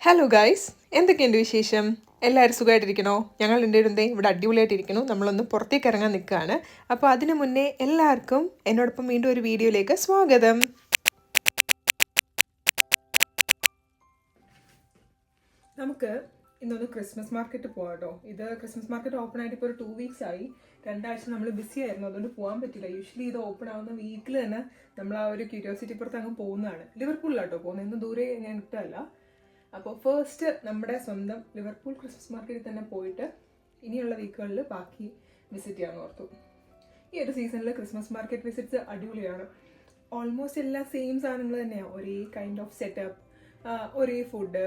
Hello guys, എന്തൊക്കെയുണ്ട് വിശേഷം? എല്ലാവരും സുഖമായിട്ടിരിക്കണോ? ഞങ്ങൾ രണ്ടുപേരും ഇവിടെ അടിപൊളിയായിട്ടിരിക്കണു. നമ്മളൊന്ന് പുറത്തേക്ക് ഇറങ്ങാൻ നിൽക്കുകയാണ്. അപ്പോൾ അതിനു മുന്നേ എല്ലാവർക്കും എന്നോടൊപ്പം വീണ്ടും ഒരു വീഡിയോയിലേക്ക് സ്വാഗതം. നമുക്ക് ഇന്നൊന്ന് ക്രിസ്മസ് മാർക്കറ്റ് പോകാം കേട്ടോ. ഇത് ക്രിസ്മസ് മാർക്കറ്റ് ഓപ്പൺ ആയിട്ട് ഇപ്പോൾ ഒരു 2 വീക്സ് ആയി. 2 ആഴ്ച നമ്മൾ ബിസി ആയിരുന്നു, അതുകൊണ്ട് പോകാൻ പറ്റില്ല. യൂഷ്വലി ഇത് ഓപ്പൺ ആവുന്ന വീക്കിൽ തന്നെ നമ്മൾ ആ ഒരു ക്യൂരിയോസിറ്റി പുറത്ത് അങ്ങ് പോകുന്നതാണ്. ലിവർപൂളിലാട്ടോ പോകുന്നത്, ഇന്ന് ദൂരെ ഞാൻ ഇട്ടല്ല. അപ്പോൾ ഫസ്റ്റ് നമ്മുടെ സ്വന്തം ലിവർപൂൾ ക്രിസ്മസ് മാർക്കറ്റിൽ തന്നെ പോയിട്ട് ഇനിയുള്ള വീക്കുകളിൽ ബാക്കി വിസിറ്റ് ചെയ്യാമെന്ന് ഓർത്തു. ഈ ഒരു സീസണിൽ ക്രിസ്മസ് മാർക്കറ്റ് വിസിറ്റ്സ് അടിപൊളിയാണ്. ഓൾമോസ്റ്റ് എല്ലാ സെയിം സാധനങ്ങൾ തന്നെയാണ്, ഒരേ കൈൻഡ് ഓഫ് സെറ്റപ്പ്, ഒരേ ഫുഡ്,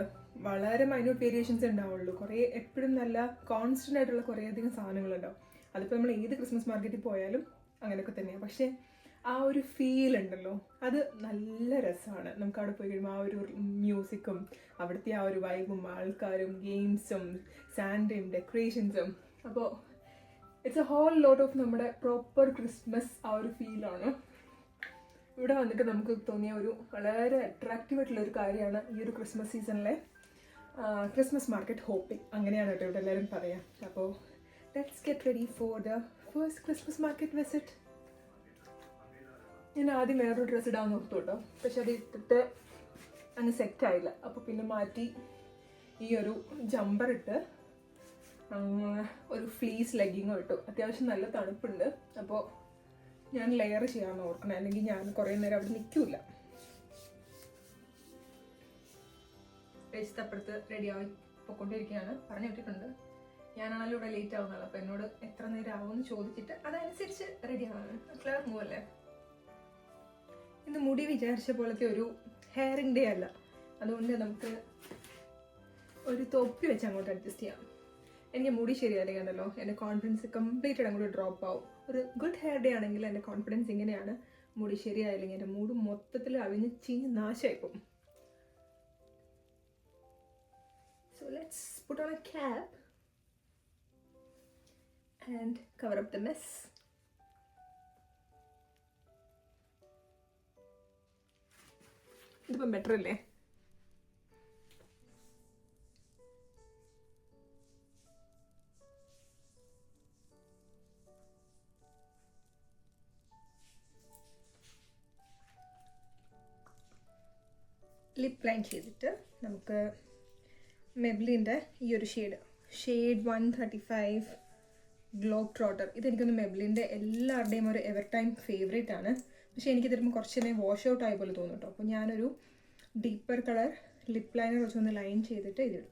വളരെ മൈന്യൂട്ട് വേരിയേഷൻസ് ഉണ്ടാവുള്ളൂ. കുറേ എപ്പോഴും നല്ല കോൺസ്റ്റൻ്റ് ആയിട്ടുള്ള കുറേയധികം സാധനങ്ങളുണ്ടാവും. അതിപ്പോൾ നമ്മൾ ഏത് ക്രിസ്മസ് മാർക്കറ്റിൽ പോയാലും അങ്ങനെയൊക്കെ തന്നെയാണ്. പക്ഷേ ആ ഒരു ഫീൽ ഉണ്ടല്ലോ, അത് നല്ല രസമാണ്. നമുക്ക് അവിടെ പോയി കഴിയുമ്പോൾ ആ ഒരു മ്യൂസിക്കും അവിടുത്തെ ആ ഒരു വൈബും ആൾക്കാരും ഗെയിംസും സാൻഡും ഡെക്കറേഷൻസും, അപ്പോൾ it's a whole lot of നമ്മുടെ പ്രോപ്പർ ക്രിസ്മസ് ആ ഒരു ഫീലാണ്. ഇവിടെ വന്നിട്ട് നമുക്ക് തോന്നിയ ഒരു വളരെ അട്രാക്റ്റീവ് ആയിട്ടുള്ള ഒരു കാര്യമാണ് ഈ ഒരു ക്രിസ്മസ് സീസണിലെ ക്രിസ്മസ് മാർക്കറ്റ് ഹോപ്പിംഗ്. അങ്ങനെയാണ് കേട്ടോ ഇവിടെ എല്ലാവരും പറയാം. അപ്പോൾ let's get ready for the first Christmas market visit. ഞാൻ ആദ്യം വേറൊരു ഡ്രസ്സ് ഇടാൻ നോർത്തു കേട്ടോ, പക്ഷെ അത് ഇട്ടിട്ട് അങ്ങ് സെറ്റായില്ല. അപ്പോൾ പിന്നെ മാറ്റി ഈ ഒരു ജമ്പർ ഇട്ട് ഒരു ഫ്ലീസ് ലെഗിങ്ങും ഇട്ടു. അത്യാവശ്യം നല്ല തണുപ്പുണ്ട്, അപ്പോൾ ഞാൻ ലെയർ ചെയ്യാമെന്ന് ഓർക്കണം, അല്ലെങ്കിൽ ഞാൻ കുറേ നേരം അവിടെ നിൽക്കില്ല. അപ്പുറത്ത് റെഡിയായി പൊക്കൊണ്ടിരിക്കുകയാണ്. പറഞ്ഞു വിട്ടിട്ടുണ്ട്, ഞാനാണല്ലോ ഇവിടെ ലേറ്റ് ആവുന്നത്. അപ്പോൾ എന്നോട് എത്ര നേരം ആവുമെന്ന് ചോദിച്ചിട്ട് അതനുസരിച്ച് റെഡി ആവാണ്. ക്ലിയർ മൂവ് അല്ലേ? ഇന്ന് മുടി വിചാരിച്ച പോലത്തെ ഒരു ഹെയറിംഗ് ഡേ അല്ല, അതുകൊണ്ട് നമുക്ക് ഒരു തൊപ്പി വെച്ച് അങ്ങോട്ട് അഡ്ജസ്റ്റ് ചെയ്യാം. എനിക്ക് മുടി ശരിയല്ലെങ്കിൽ ഉണ്ടല്ലോ എൻ്റെ കോൺഫിഡൻസ് കംപ്ലീറ്റ് അങ്ങോട്ട് ഡ്രോപ്പ് ആവും. ഒരു ഗുഡ് ഹെയർ ഡേ ആണെങ്കിൽ എൻ്റെ കോൺഫിഡൻസ് ഇങ്ങനെയാണ്, മുടി ശരിയായില്ലെങ്കിൽ എൻ്റെ മൂഡ് മൊത്തത്തിൽ അവിഞ്ഞ് ചീഞ്ഞ് നാശമായിപ്പോവും. So let's put on a cap and cover up the mess. ഇതിപ്പം ബെറ്റർ അല്ലേ? ലിപ്പ് ലൈൻ ചെയ്തിട്ട് നമുക്ക് മെബ്ലിൻ്റെ ഈ ഒരു ഷെയ്ഡ് 135 ഗ്ലോബ് ട്രോട്ടർ. ഇതെനിക്കൊന്ന് മെബ്ലിൻ്റെ എല്ലാവരുടെയും ഒരു എവർ ടൈം ഫേവറേറ്റ് ആണ്. പക്ഷേ എനിക്ക് തരുമ്പോൾ കുറച്ച് തന്നെ വാഷ് ഔട്ട് ആയ പോലെ തോന്നും കേട്ടോ. അപ്പോൾ ഞാനൊരു ഡീപ്പർ കളർ ലിപ്പ് ലൈനർ വെച്ചൊന്ന് ലൈൻ ചെയ്തിട്ട് ഇതിടും.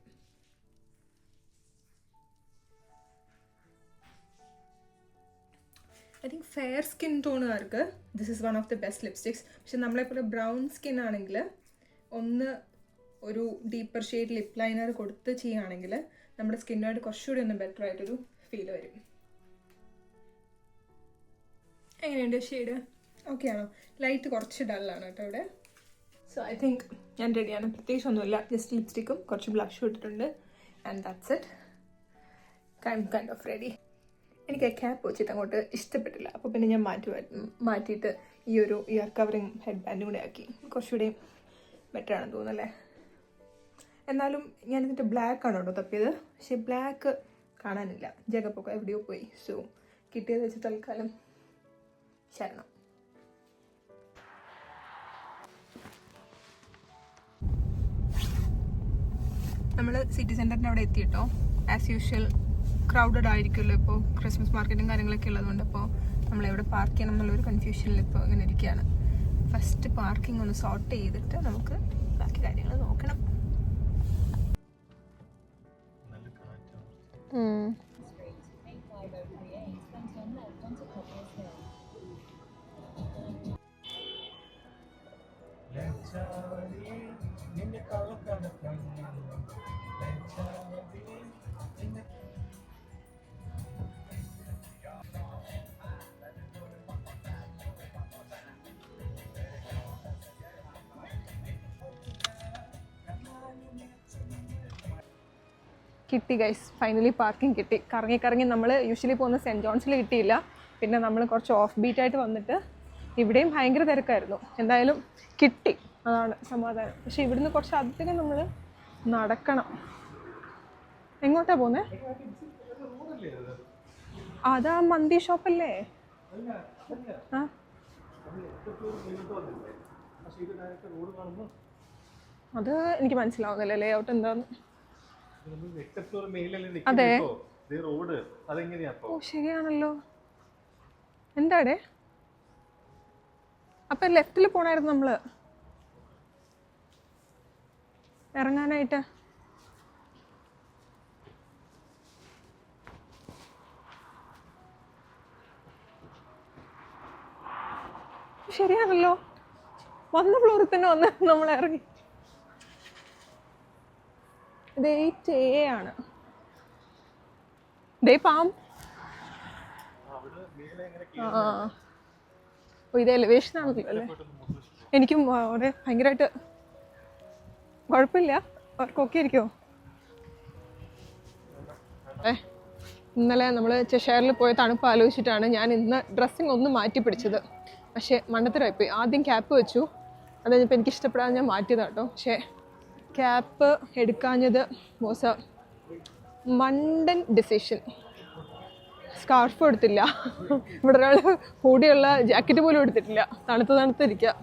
ഐ തിങ്ക് ഫെയർ സ്കിൻ ടോണുകാർക്ക് this is one of the best lipsticks. പക്ഷെ നമ്മളെപ്പോലെ ബ്രൗൺ സ്കിൻ ആണെങ്കിൽ ഒന്ന് ഒരു ഡീപ്പർ ഷെയ്ഡ് ലിപ്പ് ലൈനർ കൊടുത്ത് ചെയ്യുകയാണെങ്കിൽ നമ്മുടെ സ്കിന്നുമായിട്ട് കുറച്ചുകൂടി ഒന്ന് ബെറ്റർ ആയിട്ടൊരു ഫീൽ വരും. എങ്ങനെയുണ്ട് ഷെയ്ഡ്? ഓക്കെ ആണോ? ലൈറ്റ് കുറച്ച് ഡള്ളാണ് കേട്ടോ ഇവിടെ. സോ ഐ തിങ്ക് ഞാൻ റെഡിയാണ്. പ്രത്യേകിച്ച് ഒന്നുമില്ല, ജസ്റ്റ് ലിപ്സ്റ്റിക്കും കുറച്ച് ബ്ലഷും ഇട്ടിട്ടുണ്ട് and that's it. Kind of ready. എനിക്ക് ആ ക്യാപ്പ് വെച്ചിട്ട് അങ്ങോട്ട് ഇഷ്ടപ്പെട്ടില്ല, അപ്പോൾ പിന്നെ ഞാൻ മാറ്റിയിട്ട് ഈ ഒരു ഇയർ കവറിങ് ഹെഡ് ബാൻഡും കൂടെ ആക്കി. കുറച്ചുകൂടി ബെറ്റർ ആണെന്ന് തോന്നുന്നല്ലേ? എന്നാലും ഞാനിതിൻ്റെ ബ്ലാക്ക് ആണ് കേട്ടോ തപ്പിയത്, പക്ഷേ ബ്ലാക്ക് കാണാനില്ല, ജഗപ്പൊക്കെ എവിടെയോ പോയി. സോ കിട്ടിയത് വെച്ച് തൽക്കാലം ശരണം. നമ്മൾ സിറ്റി സെൻറ്ററിൻ്റെ അവിടെ എത്തിയിട്ടോ. ആസ് യൂഷ്വൽ ക്രൗഡഡ് ആയിരിക്കുമല്ലോ ഇപ്പോൾ, ക്രിസ്മസ് മാർക്കറ്റും കാര്യങ്ങളൊക്കെ ഉള്ളതുകൊണ്ട്. അപ്പോൾ നമ്മളെവിടെ പാർക്ക് ചെയ്യണം എന്നുള്ളൊരു കൺഫ്യൂഷനിൽ ഇപ്പോൾ ഇങ്ങനെ ഇരിക്കുകയാണ്. ഫസ്റ്റ് പാർക്കിംഗ് ഒന്ന് സോർട്ട് ചെയ്തിട്ട് നമുക്ക് ബാക്കി കാര്യങ്ങൾ നോക്കണം. കിട്ടി ഗൈസ്, ഫൈനലി പാർക്കിംഗ് കിട്ടി. കറങ്ങി നമ്മൾ യൂഷ്വലി പോകുന്ന സെൻറ്റ് ജോൺസിൽ കിട്ടിയില്ല. പിന്നെ നമ്മൾ കുറച്ച് ഓഫ് ബീറ്റായിട്ട് വന്നിട്ട് ഇവിടെയും ഭയങ്കര തിരക്കായിരുന്നു. എന്തായാലും കിട്ടി, അതാണ് സമാധാനം. പക്ഷേ ഇവിടുന്ന് കുറച്ച് അധികം നമ്മൾ നടക്കണം. എങ്ങോട്ടാ പോന്നെ? അതാ മന്തി ഷോപ്പല്ലേ? ആ അത് എനിക്ക് മനസ്സിലാവുന്നില്ല ലേഔട്ട് എന്താന്ന്. അതെ ഓ ശരിയാണല്ലോ. എന്താടേ അപ്പൊ ലെഫ്റ്റിൽ പോണായിരുന്നു നമ്മള് ഇറങ്ങാനായിട്ട്. ശരിയാണല്ലോ, വന്ന ഫ്ലോറിൽ തന്നെ വന്ന് നമ്മൾ ഇറങ്ങി. ഇത് 8A ആണ്. ദേ പാം. ഇത് എലിവേഷൻ ആണല്ലോ അല്ലേ? എനിക്കും അവിടെ ഭയങ്കരമായിട്ട് കുഴപ്പമില്ല, അവർക്കൊക്കെ ഇരിക്കുമോ? ഇന്നലെ നമ്മൾ ചെഷയറിൽ പോയ തണുപ്പ് ആലോചിച്ചിട്ടാണ് ഞാൻ ഇന്ന് ഡ്രസ്സിങ് ഒന്ന് മാറ്റി പിടിച്ചത്. പക്ഷേ മണ്ടത്തരമായിപ്പോയി. ആദ്യം ക്യാപ്പ് വെച്ചു, അത് കഴിഞ്ഞപ്പോൾ എനിക്ക് ഇഷ്ടപ്പെടാതെ ഞാൻ മാറ്റിയതാണ് കേട്ടോ. പക്ഷേ ക്യാപ്പ് എടുക്കാഞ്ഞത് വാസ് എ മണ്ടൻ ഡിസിഷൻ. സ്കാർഫ് എടുത്തില്ല, ഇവിടെ ഒരാൾ കൂടിയുള്ള ജാക്കറ്റ് പോലും എടുത്തിട്ടില്ല. തണുത്തിരിക്കുക,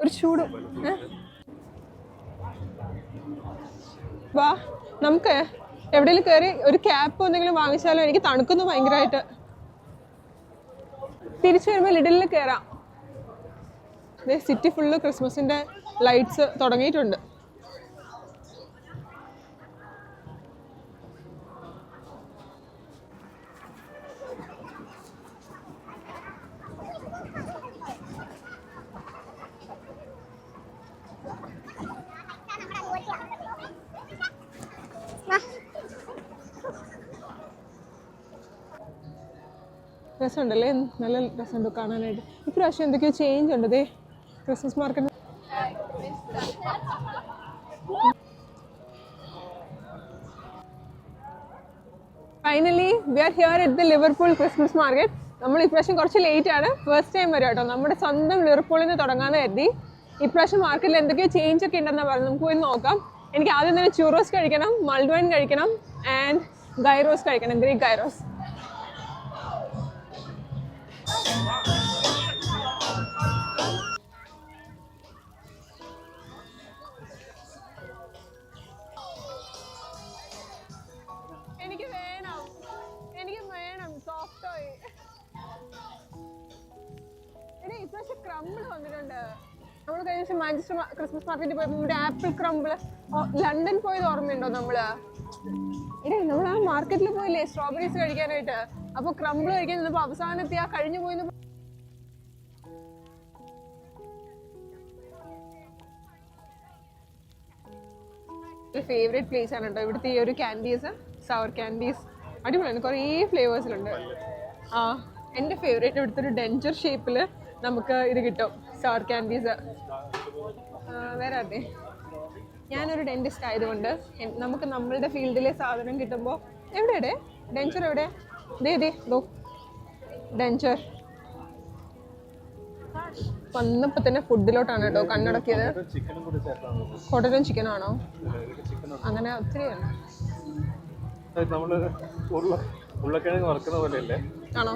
ഒരു ചൂടും. വാ നമുക്ക് എവിടെയെങ്കിലും കയറി ഒരു ക്യാപ്പ് എന്തെങ്കിലും വാങ്ങിച്ചാലോ? എനിക്ക് തണുക്കുന്നു ഭയങ്കരമായിട്ട്. തിരിച്ചു വരുമ്പോൾ ലിഡിലിൽ കയറാം. സിറ്റി ഫുള്ള് ക്രിസ്മസിന്റെ ലൈറ്റ്സ് തുടങ്ങിയിട്ടുണ്ട്. രസമുണ്ടല്ലേ, നല്ല രസമുണ്ട് കാണാനായിട്ട്. ഇപ്രാവശ്യം എന്തൊക്കെയോ ചേഞ്ച് ഉണ്ട്. ദേ Christmas market. Finally we are here at the Liverpool Christmas market. നമ്മൾ ഇപ്രാവശ്യം കുറച്ച് ലേറ്റ് ആണ്, ഫസ്റ്റ് ടൈം വരും കേട്ടോ. നമ്മുടെ സ്വന്തം ലിവർപൂളിൽ നിന്ന് തുടങ്ങാന്ന് കരുതി. ഇപ്രാവശ്യം മാർക്കറ്റിൽ എന്തൊക്കെയോ ചേഞ്ച് ഒക്കെ ഉണ്ടെന്നാണ് പറഞ്ഞത്. നമുക്ക് പോയി നോക്കാം. എനിക്ക് ആദ്യം തന്നെ ചൂറോസ് കഴിക്കണം, മൾഡ് വൈൻ കഴിക്കണം ആൻഡ് ഗൈറോസ് കഴിക്കണം, ഗ്രീക്ക് ഗൈറോസ്. ക്രംബിൾ വന്നിട്ടുണ്ട്. നമ്മൾ കഴിഞ്ഞ ദിവസം മാഞ്ചസ്റ്റർ ക്രിസ്മസ് മാർക്കറ്റിൽ പോയപ്പോൾ നമ്മുടെ ആപ്പിൾ ക്രംബിൾ. ലണ്ടൻ പോയത് ഓർമ്മയുണ്ടോ നമ്മള്? നമ്മൾ ആ മാർക്കറ്റിൽ പോയില്ലേ സ്ട്രോബെറീസ് കഴിക്കാനായിട്ട്? അപ്പൊ ക്രംബിൾ കഴിക്കാൻ നിന്നപ്പോ അവസാനത്തെ ആ കഴിഞ്ഞു പോയി. ഫേവറേറ്റ് പ്ലേസ് ആണ് കേട്ടോ ഇവിടുത്തെ ഈ ഒരു ക്യാൻഡീസ്, സവർ ക്യാൻഡീസ്. അടിപൊളിയാണ്, കുറേ ഫ്ലേവേഴ്സിലുണ്ട്. ആ എൻ്റെ ഫേവറേറ്റ് ഇവിടുത്തെ ഒരു ഡെഞ്ചർ ഷേപ്പിൽ നമുക്ക് ഇത് കിട്ടും, സവർ ക്യാൻഡീസ്. വേറെ അതെ, ഞാനൊരു ഡെന്റിസ്റ്റ് ആയതുകൊണ്ട് നമുക്ക് നമ്മളുടെ ഫീൽഡിലെ സാധനം കിട്ടുമ്പോൾ. എവിടെയുടെ ഡെഞ്ചർ എവിടെ? ദോ ഡെഞ്ചർ. വന്നപ്പോ തന്നെ ഫുഡിലോട്ടാണ് കേട്ടോ കണ്ണടക്കിയത്. കൊടലും ചിക്കനാണോ? അങ്ങനെ ഒത്തിരിയാണ്. ആണോ?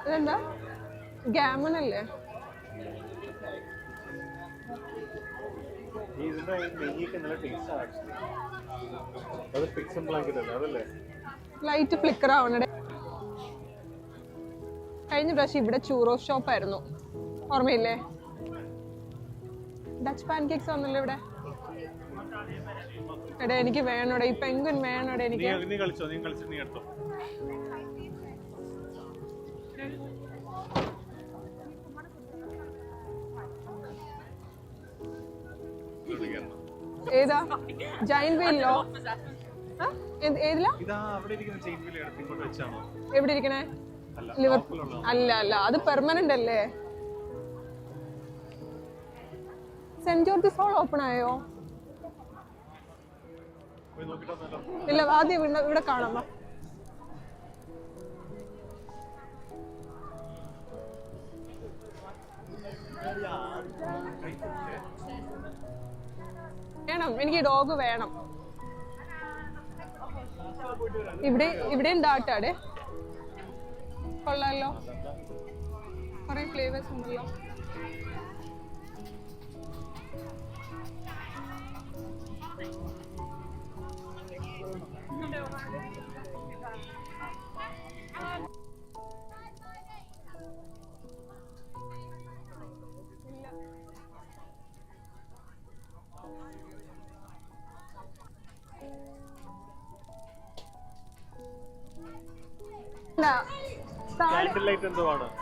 ഇതെന്താ ഗാമൺ അല്ലേ? ലൈറ്റ് ഫ്ലിക്കർ ആവണേ. കഴിഞ്ഞ പ്രാവശ്യം ഇവിടെ ചൂറോ ഷോപ്പ് ആയിരുന്നു, ഓർമ്മയില്ലേ? ഡച്ച് പാൻ കേക്ക്സ് ആണല്ലോ ഇവിടെ. എടാ എനിക്ക് വേണോടെ ഈ പെങ്കുൻ വേണോടെ എനിക്ക്. ഏതാ ജൈന്റ് വീലിലോ? ഏതിലാ എവിടെ ഇരിക്കണേ? അല്ല അല്ല, അത് പെർമനന്റ് അല്ലേ? സെന്റ് ജോർജസ് ഹോൾ ഓപ്പൺ ആയോ? ഇല്ല, ആദ്യം ഇവിടെ കാണാം. എനിക്ക് ഈ ഡോഗ് വേണം. ഇവിടെയും ഡാറ്റാടെ കൊള്ളാലോ, കുറെ ഫ്ലേവേഴ്സ് ഉണ്ടല്ലോ.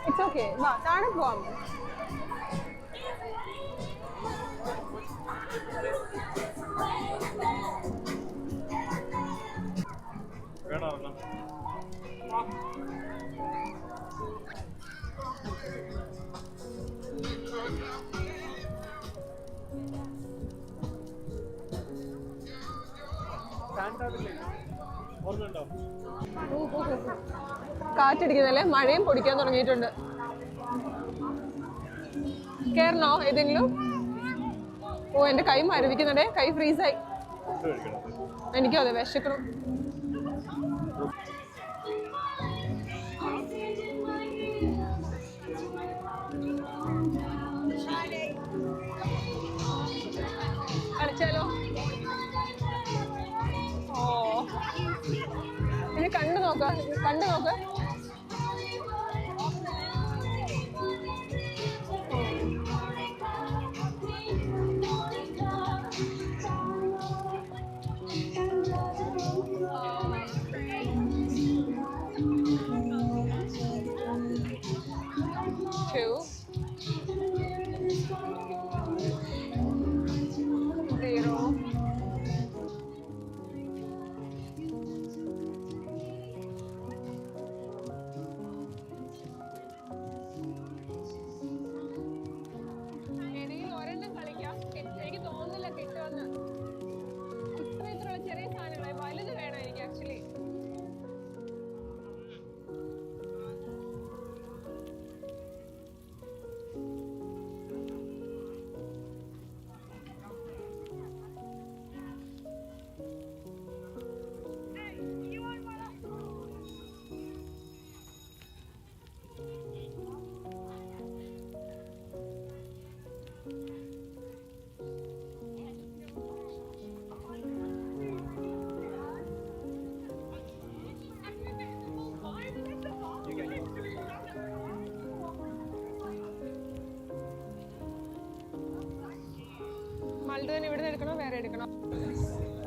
ഇറ്റ്സ് ഓക്കെ, വാ താഴെ പോവാം. കാറ്റടിക്കുന്നല്ലേ, മഴയും പൊടിക്കാൻ തുടങ്ങിയിട്ടുണ്ട്. കേറണോ ഏതെങ്കിലും? ഓ എന്റെ കൈ മരവിക്കുന്നുണ്ടേ, കൈ ഫ്രീസായി. എനിക്കും അതെ, വിശക്കണം. കളിച്ചാലോ? ഓ ഇനി കണ്ടു നോക്ക. 2-0.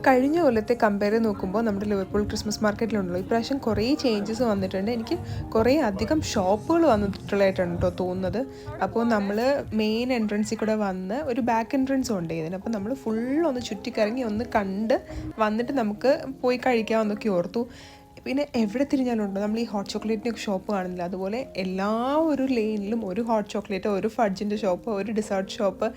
കഴിഞ്ഞ കൊല്ലത്തെ കമ്പയർ നോക്കുമ്പോൾ നമ്മുടെ ലിവർപൂൾ ക്രിസ്മസ് മാർക്കറ്റിലുണ്ടല്ലോ ഇപ്രാവശ്യം കുറേ ചേഞ്ചസ് വന്നിട്ടുണ്ട്. എനിക്ക് കുറേ അധികം ഷോപ്പുകൾ വന്നിട്ടുള്ളതായിട്ടാണ് കേട്ടോ തോന്നുന്നത്. അപ്പോൾ നമ്മൾ മെയിൻ എൻട്രൻസിൽ കൂടെ വന്ന് ഒരു ബാക്ക് എൻട്രൻസും ഉണ്ട് ഇതിന്. അപ്പോൾ നമ്മൾ ഫുള്ളൊന്ന് ചുറ്റിക്കറങ്ങി ഒന്ന് കണ്ട് വന്നിട്ട് നമുക്ക് പോയി കഴിക്കാമെന്നൊക്കെ ഓർത്തു. പിന്നെ എവിടെ തിരിഞ്ഞാലുണ്ടോ നമ്മൾ ഈ ഹോട്ട് ചോക്ലേറ്റിൻ്റെ ഷോപ്പ് കാണുന്നില്ല, അതുപോലെ എല്ലാ ഒരു ലെയിനിലും ഒരു ഹോട്ട് ചോക്ലേറ്റ്, ഒരു ഫഡ്ജിൻ്റെ ഷോപ്പ്, ഒരു ഡിസേർട്ട് ഷോപ്പ്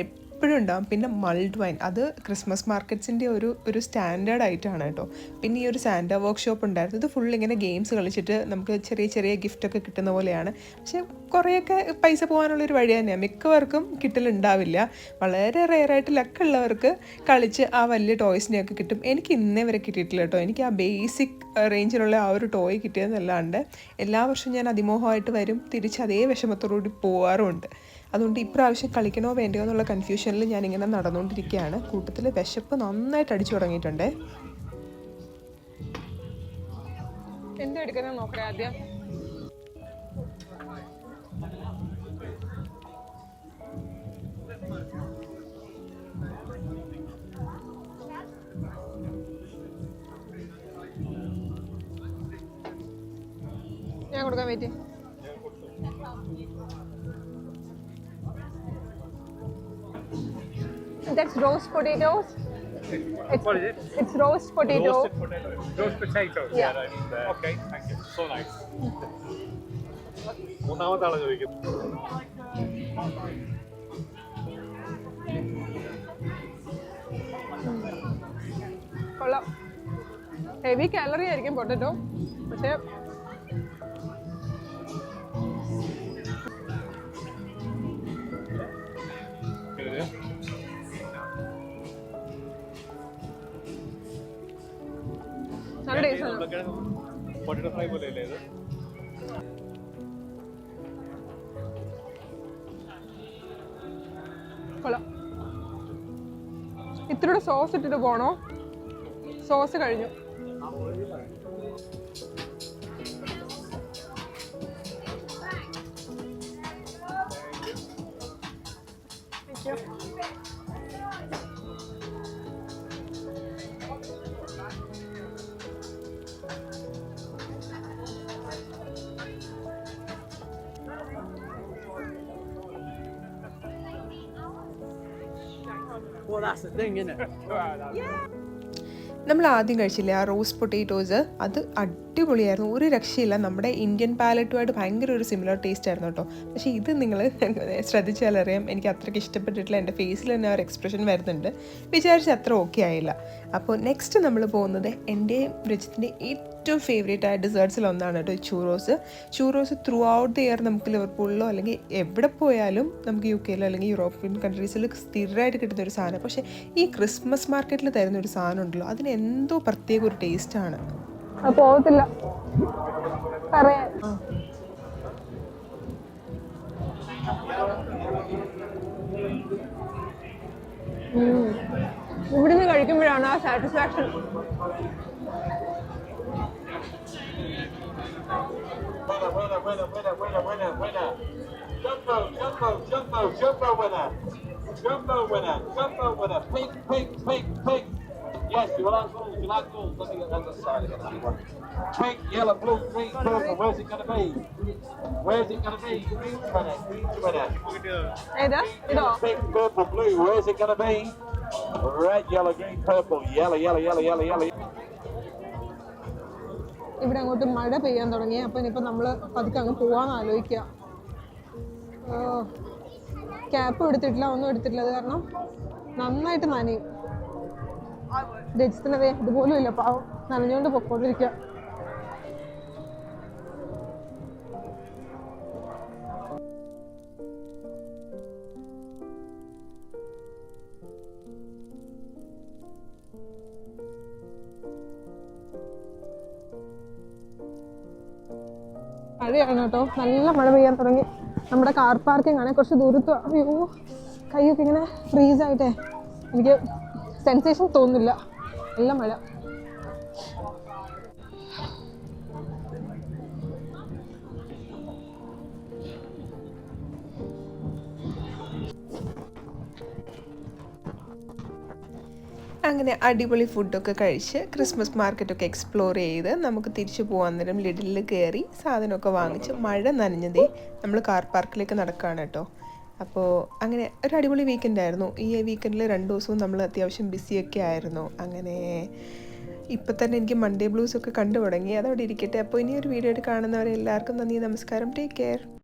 എപ്പോഴും ഉണ്ടാകും. പിന്നെ മൾഡ് വൈൻ, അത് ക്രിസ്മസ് മാർക്കറ്റ്സിൻ്റെ ഒരു സ്റ്റാൻഡേർഡ് ആയിട്ടാണ് കേട്ടോ. പിന്നെ ഈ ഒരു സാന്റ വർക്ക്ഷോപ്പ് ഉണ്ടായിരുന്നു. ഇത് ഫുൾ ഇങ്ങനെ ഗെയിംസ് കളിച്ചിട്ട് നമുക്ക് ചെറിയ ചെറിയ ഗിഫ്റ്റൊക്കെ കിട്ടുന്ന പോലെയാണ്. പക്ഷെ കുറേയൊക്കെ പൈസ പോകാനുള്ളൊരു വഴി തന്നെയാണ്. മിക്കവർക്കും കിട്ടലുണ്ടാവില്ല. വളരെ റെയറായിട്ട് ലക്കുള്ളവർക്ക് കളിച്ച് ആ വലിയ ടോയ്സിനെയൊക്കെ കിട്ടും. എനിക്ക് ഇന്നേ വരെ കിട്ടിയിട്ടില്ല കേട്ടോ. എനിക്ക് ആ ബേസിക് റേഞ്ചിലുള്ള ആ ഒരു ടോയ് കിട്ടിയതെന്നല്ലാണ്ട് എല്ലാ വർഷവും ഞാൻ അതിമോഹമായിട്ട് വരും, തിരിച്ച് അതേ വിഷമത്തോടുകൂടി പോകാറുമുണ്ട്. അതുകൊണ്ട് ഇപ്രാവശ്യം കളിക്കണോ വേണ്ടയോ എന്നുള്ള കൺഫ്യൂഷനിൽ ഞാനിങ്ങനെ നടന്നുകൊണ്ടിരിക്കുകയാണ്. കൂട്ടത്തിൽ വിശപ്പ് നന്നായിട്ട് അടിച്ചു തുടങ്ങിയിട്ടുണ്ടേ. എന്തെടുക്കുന്ന നോക്കണേ ആദ്യം. ഞാൻ കൊടുക്കാൻ പറ്റി. That's roast potatoes. What is it? It's roast potato. Roast potatoes. Yeah. Okay, thank you. So nice. മൂന്നാമതാണ് ചോദിക്കുന്നത്. കൊള്ളാം. ഹെവി കാലറി ആയിരിക്കും പൊട്ടറ്റോ, പക്ഷേ ഉരുളക്കിഴങ്ങ് പൊട്ടറ്റോ ഫ്രൈ പോലെ അല്ലേ ഇത്? കൊള്ളാം. ഇത്തിരി സോസ് ഇട്ടിട്ട് പോണോ? സോസ് കഴിഞ്ഞു. Well, that's the thing, isn't it? നമ്മൾ ആദ്യം കഴിച്ചില്ലേ ആ റോസ്റ്റ് പൊട്ടേറ്റോസ്, അത് അടിപൊളിയായിരുന്നു, ഒരു രക്ഷയില്ല. നമ്മുടെ ഇന്ത്യൻ പാലറ്റുമായിട്ട് ഭയങ്കര ഒരു സിമിലർ ടേസ്റ്റ് ആയിരുന്നു കേട്ടോ. പക്ഷേ ഇത് നിങ്ങൾ ശ്രദ്ധിച്ചാൽ അറിയാം, എനിക്ക് അത്രയ്ക്ക് ഇഷ്ടപ്പെട്ടിട്ടില്ല. എൻ്റെ ഫേസിൽ തന്നെ ആ ഒരു എക്സ്പ്രഷൻ വരുന്നുണ്ട്. വിചാരിച്ച് അത്ര ഓക്കെ ആയില്ല. അപ്പോൾ നെക്സ്റ്റ് നമ്മൾ പോകുന്നത് എൻ്റെയും രജിത്തിൻ്റെ ഏറ്റവും ഫേവറേറ്റ് ആയ ഡിസേർട്ട്സിലൊന്നാണ് കേട്ടോ ചൂറോസ്. ചൂറോസ് ത്രൂ ഔട്ട് ദി ഇയർ നമുക്ക് ലിവർപൂളിലോ അല്ലെങ്കിൽ എവിടെ പോയാലും നമുക്ക് യു കെയിലോ അല്ലെങ്കിൽ യൂറോപ്യൻ കൺട്രീസിൽ സ്ഥിരമായിട്ട് കിട്ടുന്ന ഒരു സാധനം. പക്ഷേ ഈ ക്രിസ്മസ് മാർക്കറ്റിൽ തരുന്ന ഒരു സാധനം ഉണ്ടല്ലോ, അതിന് എന്തോ പ്രത്യേക ഒരു ടേസ്റ്റാണ്. അത് പോകത്തില്ല പറയാൻ. ഇവിടുന്ന് കഴിക്കുമ്പോഴാണ് ആ satisfaction. Yes, you will have goals. You'll have goals. Let me get on the side again. Pink, yellow, blue, green, purple. Where's it going to be? Where's it going to be? Green's winner. Green's winner. ഏതാ ഇതോ? Pink, purple, blue. Where's it going to be? Red, yellow, green, purple. Yellow, yellow, yellow, yellow, yellow. ഇവിടെ അങ്ങോട്ട് മഴ പെയ്യാൻ തുടങ്ങി. അപ്പം ഇനിയിപ്പോൾ നമ്മൾ പതുക്കെ അങ്ങ് പോവാന്ന് ആലോചിക്കുക. ക്യാപ്പ് എടുത്തിട്ടില്ല, ഒന്നും എടുത്തിട്ടില്ല. അത് കാരണം നന്നായിട്ട് നനയും. രജിത്തിനതേ ഇതുപോലും ഇല്ല, പാവം നനഞ്ഞുകൊണ്ട് പൊക്കോണ്ടിരിക്കുക. മഴയാണ് കേട്ടോ, നല്ല മഴ പെയ്യാൻ തുടങ്ങി. നമ്മുടെ കാർ പാർക്കിംഗ് ആണെങ്കിൽ കുറച്ച് ദൂരത്ത്. അയ്യോ, കൈയൊക്കെ ഇങ്ങനെ ഫ്രീസായിട്ടേ എനിക്ക് സെൻസേഷൻ തോന്നുന്നില്ല. നല്ല മഴ. അങ്ങനെ അടിപൊളി ഫുഡൊക്കെ കഴിച്ച് ക്രിസ്മസ് മാർക്കറ്റൊക്കെ എക്സ്പ്ലോർ ചെയ്ത് നമുക്ക് തിരിച്ചു പോകാൻ നേരം ലിഡിലിൽ കയറി സാധനമൊക്കെ വാങ്ങിച്ച് മഴ നനഞ്ഞതേ നമ്മൾ കാർ പാർക്കിലേക്ക് നടക്കുകയാണ് കേട്ടോ. അപ്പോൾ അങ്ങനെ ഒരു അടിപൊളി വീക്കെൻഡായിരുന്നു. ഈ വീക്കെൻഡിൽ 2 ദിവസവും നമ്മൾ അത്യാവശ്യം ബിസിയൊക്കെ ആയിരുന്നു. അങ്ങനെ ഇപ്പം തന്നെ എനിക്ക് മൺഡേ ബ്ലൂസൊക്കെ കണ്ടു തുടങ്ങി. അതവിടെ ഇരിക്കട്ടെ. അപ്പോൾ ഇനിയൊരു വീഡിയോ ആയിട്ട് കാണുന്നവരെ എല്ലാവർക്കും നന്ദി, നമസ്കാരം, ടേക്ക് കെയർ.